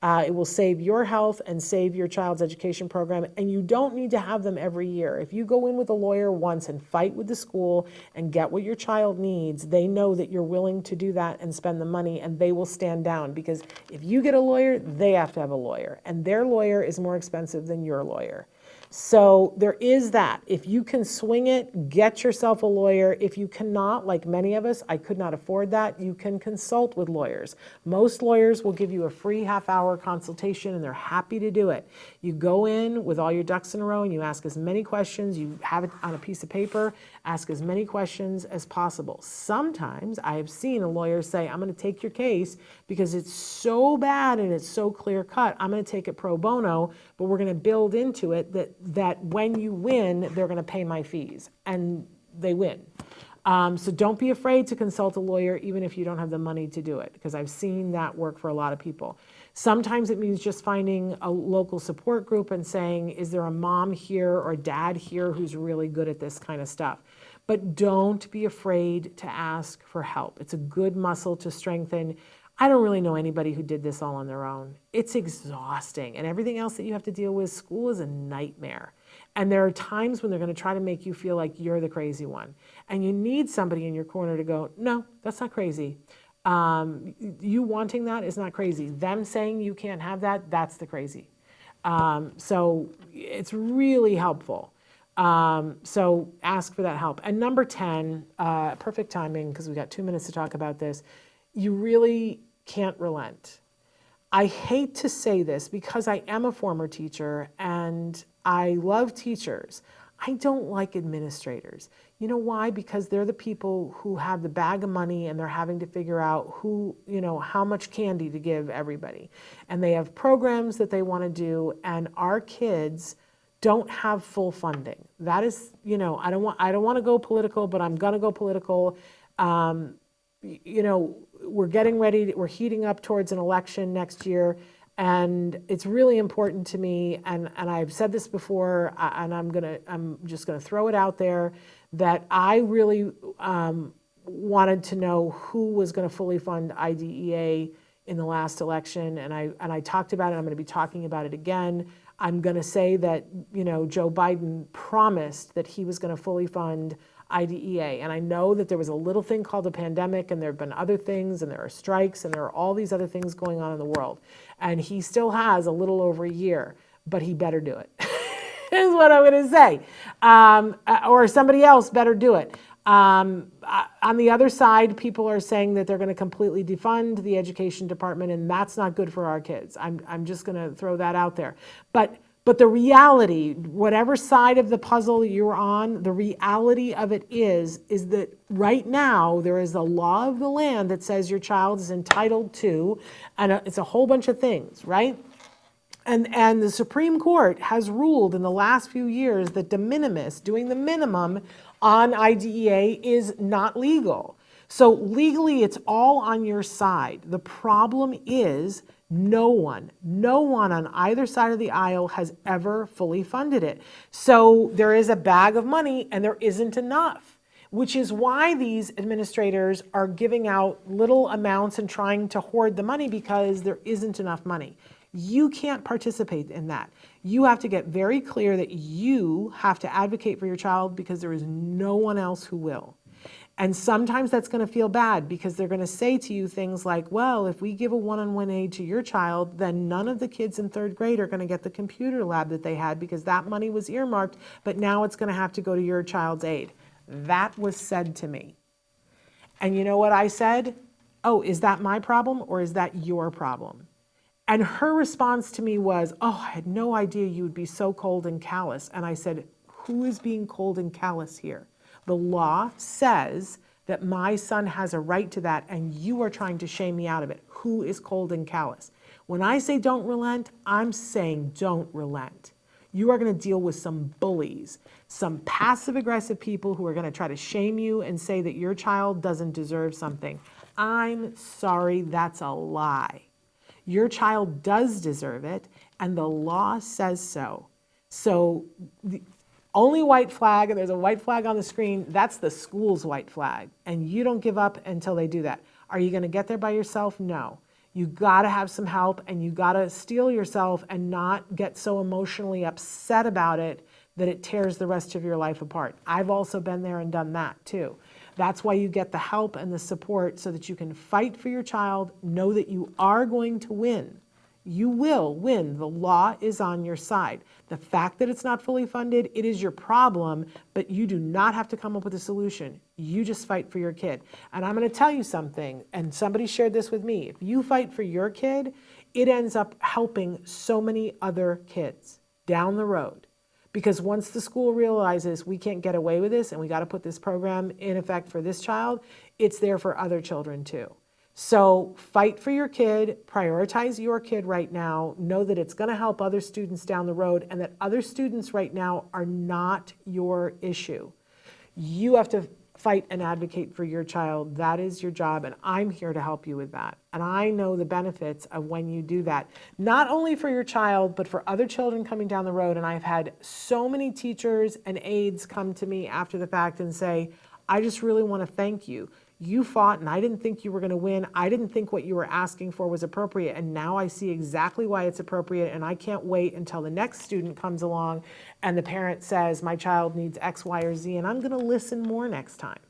It will save your health and save your child's education program, and you don't need to have them every year. If you go in with a lawyer once and fight with the school and get what your child needs, they know that you're willing to do that and spend the money, and they will stand down, because if you get a lawyer, they have to have a lawyer, and their lawyer is more expensive than your lawyer. So there is that. If you can swing it, get yourself a lawyer. If you cannot, like many of us, I could not afford that, you can consult with lawyers. Most lawyers will give you a free half-hour consultation, and they're happy to do it. You go in with all your ducks in a row and you ask as many questions. You have it on a piece of paper, ask as many questions as possible. Sometimes I have seen a lawyer say, I'm going to take your case because it's so bad and it's so clear cut. I'm going to take it pro bono, but we're going to build into it that when you win, they're going to pay my fees, and they win. So don't be afraid to consult a lawyer, even if you don't have the money to do it, because I've seen that work for a lot of people. Sometimes it means just finding a local support group and saying, is there a mom here or dad here who's really good at this kind of stuff? But don't be afraid to ask for help. It's a good muscle to strengthen. I don't really know anybody who did this all on their own. It's exhausting, and everything else that you have to deal with, school is a nightmare. And there are times when they're going to try to make you feel like you're the crazy one. And you need somebody in your corner to go, no, that's not crazy. You wanting that is not crazy. Them saying you can't have that, that's the crazy. So it's really helpful. So ask for that help. And number 10, perfect timing, because we got 2 minutes to talk about this. You really can't relent. I hate to say this because I am a former teacher and I love teachers. I don't like administrators. You know why? Because they're the people who have the bag of money and they're having to figure out how much candy to give everybody. And they have programs that they want to do, and our kids don't have full funding. That is, I don't want to go political, but I'm going to go political. We're getting ready, we're heating up towards an election next year, and it's really important to me, and I've said this before, and I'm just gonna throw it out there, that I really wanted to know who was gonna fully fund IDEA in the last election, and I talked about it, I'm gonna be talking about it again. I'm gonna say that, Joe Biden promised that he was gonna fully fund IDEA. And I know that there was a little thing called a pandemic, and there have been other things, and there are strikes, and there are all these other things going on in the world. And he still has a little over a year, but he better do it, is what I'm going to say. Or somebody else better do it. On the other side, people are saying that they're going to completely defund the education department, and that's not good for our kids. I'm just going to throw that out there. But the reality, whatever side of the puzzle you're on, the reality of it is that right now there is a law of the land that says your child is entitled to, and it's a whole bunch of things, right? And the Supreme Court has ruled in the last few years that de minimis, doing the minimum on IDEA, is not legal. So legally, it's all on your side. The problem is no one on either side of the aisle has ever fully funded it. So there is a bag of money and there isn't enough, which is why these administrators are giving out little amounts and trying to hoard the money, because there isn't enough money. You can't participate in that. You have to get very clear that you have to advocate for your child, because there is no one else who will. And sometimes that's going to feel bad, because they're going to say to you things like, well, if we give a one-on-one aid to your child, then none of the kids in third grade are going to get the computer lab that they had, because that money was earmarked, but now it's going to have to go to your child's aid. That was said to me. And you know what I said? Oh, is that my problem or is that your problem? And her response to me was, oh, I had no idea you would be so cold and callous. And I said, who is being cold and callous here? The law says that my son has a right to that, and you are trying to shame me out of it. Who is cold and callous? When I say don't relent, I'm saying don't relent. You are going to deal with some bullies, some passive-aggressive people who are going to try to shame you and say that your child doesn't deserve something. I'm sorry, that's a lie. Your child does deserve it, and the law says so. So the only white flag, and there's a white flag on the screen, that's the school's white flag, and you don't give up until they do that. Are you going to get there by yourself? No. You got to have some help, and you got to steel yourself and not get so emotionally upset about it that it tears the rest of your life apart. I've also been there and done that too. That's why you get the help and the support, so that you can fight for your child, know that you are going to win. You will win. The law is on your side. The fact that it's not fully funded, it is your problem, but you do not have to come up with a solution. You just fight for your kid. And I'm going to tell you something, and somebody shared this with me. If you fight for your kid, it ends up helping so many other kids down the road. Because once the school realizes we can't get away with this and we got to put this program in effect for this child, it's there for other children too. So fight for your kid, prioritize your kid right now, know that it's going to help other students down the road, and that other students right now are not your issue. You have to fight and advocate for your child. That is your job, and I'm here to help you with that. And I know the benefits of when you do that, not only for your child, but for other children coming down the road. And I've had so many teachers and aides come to me after the fact and say, I just really want to thank you. You fought, and I didn't think you were going to win. I didn't think what you were asking for was appropriate, and now I see exactly why it's appropriate, and I can't wait until the next student comes along and the parent says, my child needs X, Y, or Z, and I'm going to listen more next time.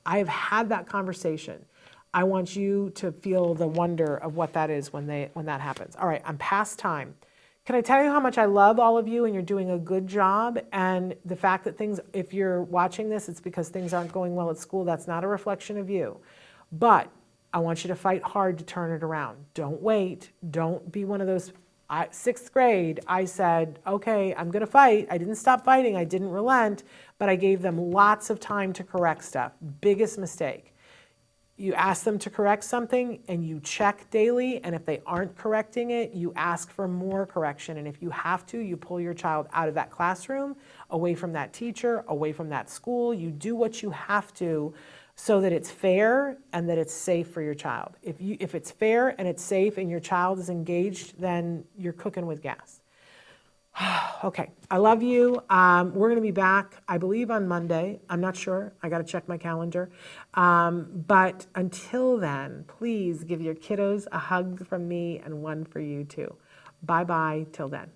I have had that conversation. I want you to feel the wonder of what that is when that happens. All right, I'm past time. Can I tell you how much I love all of you, and you're doing a good job? And the fact that things, if you're watching this, it's because things aren't going well at school. That's not a reflection of you. But I want you to fight hard to turn it around. Don't wait. Don't be one of those. Sixth grade, I said, okay, I'm going to fight. I didn't stop fighting. I didn't relent, but I gave them lots of time to correct stuff. Biggest mistake. You ask them to correct something and you check daily, and if they aren't correcting it, you ask for more correction. And if you have to, you pull your child out of that classroom, away from that teacher, away from that school. You do what you have to so that it's fair and that it's safe for your child. If it's fair and it's safe and your child is engaged, then you're cooking with gas. Okay, I love you. We're going to be back, I believe, on Monday. I'm not sure. I got to check my calendar. But until then, please give your kiddos a hug from me and one for you too. Bye-bye till then.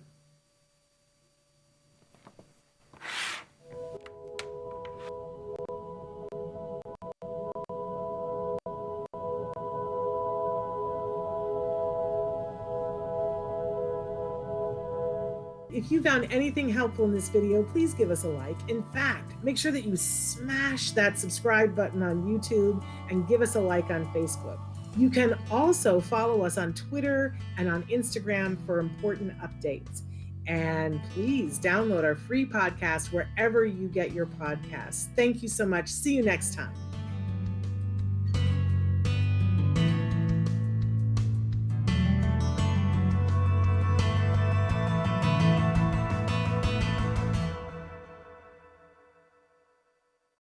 If you found anything helpful in this video, please give us a like. In fact, make sure that you smash that subscribe button on YouTube and give us a like on Facebook. You can also follow us on Twitter and on Instagram for important updates. And please download our free podcast wherever you get your podcasts. Thank you so much. See you next time.